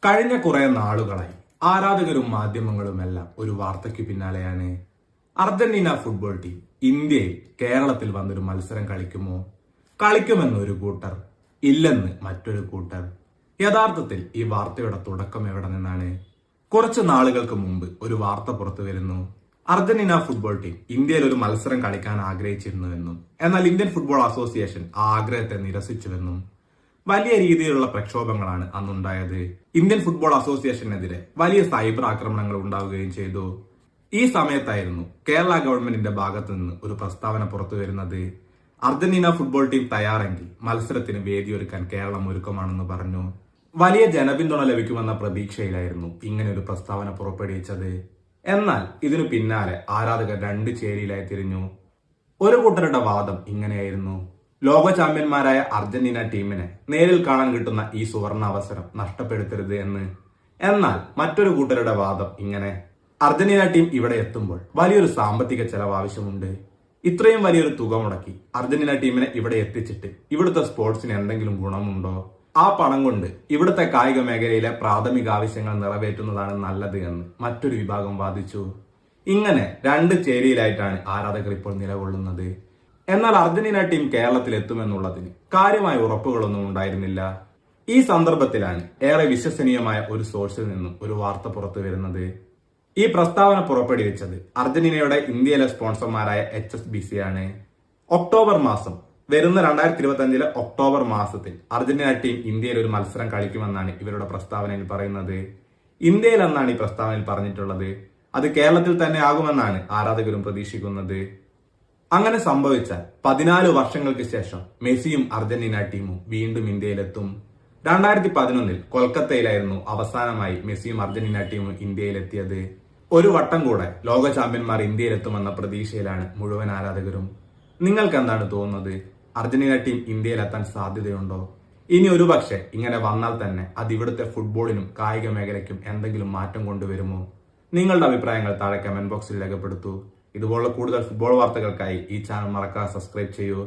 കഴിഞ്ഞ കുറെ നാളുകളായി ആരാധകരും മാധ്യമങ്ങളുമെല്ലാം ഒരു വാർത്തയ്ക്ക് പിന്നാലെയാണ്. അർജന്റീന ഫുട്ബോൾ ടീം ഇന്ത്യയിൽ കേരളത്തിൽ വന്നൊരു മത്സരം കളിക്കുമോ? കളിക്കുമെന്നൊരു കൂട്ടർ, ഇല്ലെന്ന് മറ്റൊരു കൂട്ടർ. യഥാർത്ഥത്തിൽ ഈ വാർത്തയുടെ തുടക്കം എവിടെ നിന്നാണ്? കുറച്ച് നാളുകൾക്ക് മുമ്പ് ഒരു വാർത്ത പുറത്തു വരുന്നു. അർജന്റീന ഫുട്ബോൾ ടീം ഇന്ത്യയിൽ ഒരു മത്സരം കളിക്കാൻ ആഗ്രഹിച്ചിരുന്നുവെന്നും എന്നാൽ ഇന്ത്യൻ ഫുട്ബോൾ അസോസിയേഷൻ ആ ആഗ്രഹത്തെ നിരസിച്ചുവെന്നും. വലിയ രീതിയിലുള്ള പ്രക്ഷോഭങ്ങളാണ് അന്നുണ്ടായത്. ഇന്ത്യൻ ഫുട്ബോൾ അസോസിയേഷനെതിരെ വലിയ സൈബർ ആക്രമണങ്ങൾ ഉണ്ടാവുകയും ചെയ്തു. ഈ സമയത്തായിരുന്നു കേരള ഗവൺമെന്റിന്റെ ഭാഗത്തു നിന്ന് ഒരു പ്രസ്താവന പുറത്തു വരുന്നത്. അർജന്റീന ഫുട്ബോൾ ടീം തയ്യാറെങ്കിൽ മത്സരത്തിന് വേദിയൊരുക്കാൻ കേരളം ഒരുക്കമാണെന്ന് പറഞ്ഞു. വലിയ ജനപിന്തുണ ലഭിക്കുമെന്ന പ്രതീക്ഷയിലായിരുന്നു ഇങ്ങനെ ഒരു പ്രസ്താവന പുറപ്പെടുവിച്ചത്. എന്നാൽ ഇതിനു പിന്നാലെ ആരാധകർ രണ്ട് ചേരിയിലായി തിരിഞ്ഞു. ഒരു കൂട്ടരുടെ വാദം ഇങ്ങനെയായിരുന്നു: ലോക ചാമ്പ്യന്മാരായ അർജന്റീന ടീമിനെ നേരിൽ കാണാൻ കിട്ടുന്ന ഈ സുവർണ അവസരം നഷ്ടപ്പെടുത്തരുത് എന്ന്. എന്നാൽ മറ്റൊരു കൂട്ടരുടെ വാദം ഇങ്ങനെ: അർജന്റീന ടീം ഇവിടെ എത്തുമ്പോൾ വലിയൊരു സാമ്പത്തിക ചെലവ് ആവശ്യമുണ്ട്. ഇത്രയും വലിയൊരു തുക മുടക്കി അർജന്റീന ടീമിനെ ഇവിടെ എത്തിച്ചിട്ട് ഇവിടുത്തെ സ്പോർട്സിന് എന്തെങ്കിലും ഗുണമുണ്ടോ? ആ പണം കൊണ്ട് ഇവിടുത്തെ കായിക മേഖലയിലെ പ്രാഥമിക ആവശ്യങ്ങൾ നിറവേറ്റുന്നതാണ് നല്ലത് എന്ന് മറ്റൊരു വിഭാഗം വാദിച്ചു. ഇങ്ങനെ രണ്ട് ചേരിയിലായിട്ടാണ് ആരാധകർ ഇപ്പോൾ നിലകൊള്ളുന്നത്. എന്നാൽ അർജന്റീന ടീം കേരളത്തിൽ എത്തുമെന്നുള്ളതിന് കാര്യമായ ഉറപ്പുകളൊന്നും ഉണ്ടായിരുന്നില്ല. ഈ സന്ദർഭത്തിലാണ് ഏറെ വിശ്വസനീയമായ ഒരു സോഴ്സിൽ നിന്നും ഒരു വാർത്ത പുറത്തു വരുന്നത്. ഈ പ്രസ്താവന പുറപ്പെടുവിച്ചത് അർജന്റീനയുടെ ഇന്ത്യയിലെ സ്പോൺസർമാരായ HSBC ആണ്. ഒക്ടോബർ മാസം, വരുന്ന 2025 ഒക്ടോബർ മാസത്തിൽ അർജന്റീന ടീം ഇന്ത്യയിൽ ഒരു മത്സരം കളിക്കുമെന്നാണ് ഇവരുടെ പ്രസ്താവനയിൽ പറയുന്നത്. ഇന്ത്യയിൽ എന്നാണ് ഈ പ്രസ്താവനയിൽ പറഞ്ഞിട്ടുള്ളത്. അത് കേരളത്തിൽ തന്നെ ആകുമെന്നാണ് ആരാധകരും പ്രതീക്ഷിക്കുന്നത്. അങ്ങനെ സംഭവിച്ചാൽ 14 വർഷങ്ങൾക്ക് ശേഷം മെസ്സിയും അർജന്റീന ടീമും വീണ്ടും ഇന്ത്യയിലെത്തും. 2011 കൊൽക്കത്തയിലായിരുന്നു അവസാനമായി മെസ്സിയും അർജന്റീന ടീമും ഇന്ത്യയിലെത്തിയത്. ഒരു വട്ടം കൂടെ ലോക ചാമ്പ്യന്മാർ ഇന്ത്യയിലെത്തുമെന്ന പ്രതീക്ഷയിലാണ് മുഴുവൻ ആരാധകരും. നിങ്ങൾക്ക് എന്താണ് തോന്നുന്നത്? അർജന്റീന ടീം ഇന്ത്യയിലെത്താൻ സാധ്യതയുണ്ടോ? ഇനി ഒരുപക്ഷെ ഇങ്ങനെ വന്നാൽ തന്നെ അത് ഇവിടുത്തെ ഫുട്ബോളിനും കായിക മേഖലയ്ക്കും എന്തെങ്കിലും മാറ്റം കൊണ്ടുവരുമോ? നിങ്ങളുടെ അഭിപ്രായങ്ങൾ താഴെ കമന്റ് ബോക്സിൽ രേഖപ്പെടുത്തൂ. ഇതുപോലുള്ള കൂടുതൽ ഫുട്ബോൾ വാർത്തകൾക്കായി ഈ ചാനൽ മറക്കാതെ സബ്സ്ക്രൈബ് ചെയ്യൂ.